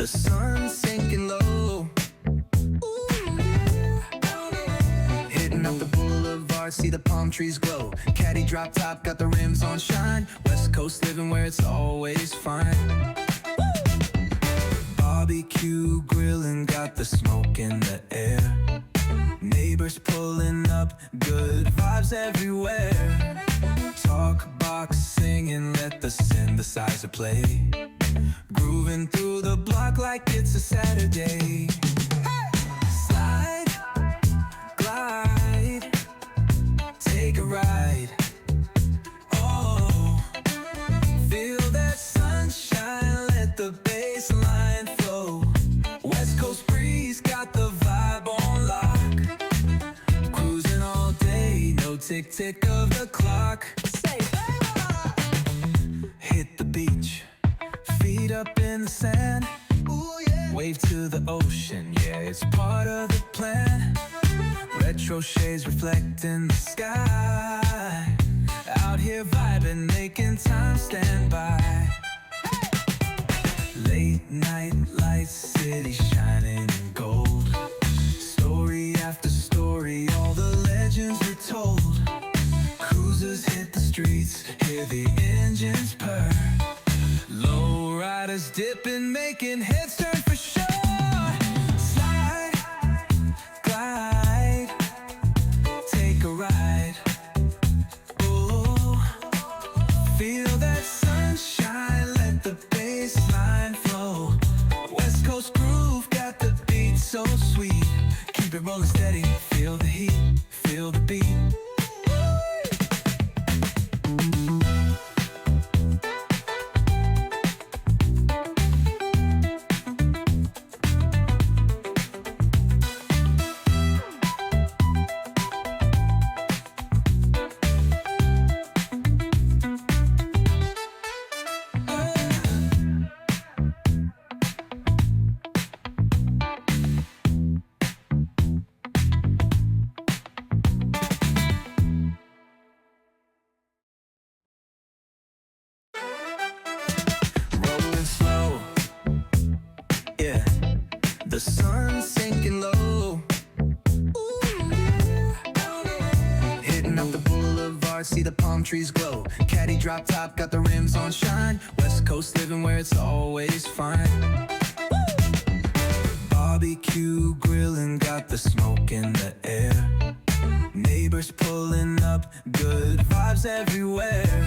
sun sinking low. Hitting up the boulevard, see the palm trees glow. Caddy drop top, got the rims on shine. West Coast living where it's always fine. Barbecue grilling, got the smoke in the air. Neighbors pulling up, good vibes everywhere. Talk box singing, let the synthesizer play. Grooving through the block like it's a Saturday. Slide, glide, take a ride. Oh, feel that sunshine, let the bass line flow. West Coast breeze, got the vibe on lock. Cruising all day, no tick tick of the clock. Say hit the beach, feet up in the sand. Ooh, yeah. Wave to the ocean, yeah, it's part of the plan. Retro shades reflecting the sky. Out here vibing, making time stand by. Late night lights, city shining in gold. Story after story, all the legends are told. Cruisers hit the streets, hear the engines purr. Low riders dipping, making heads turn for sure. Slide, glide, take a ride. Oh, feel that sunshine, let the bass line flow. West Coast groove, got the beat so sweet. Keep it rolling steady, feel the heat, feel the beat. The sun sinking low. Hitting up the boulevard, see the palm trees glow. Caddy drop top, got the rims on shine. West Coast living where it's always fine. Barbecue grilling, got the smoke in the air. Neighbors pulling up, good vibes everywhere.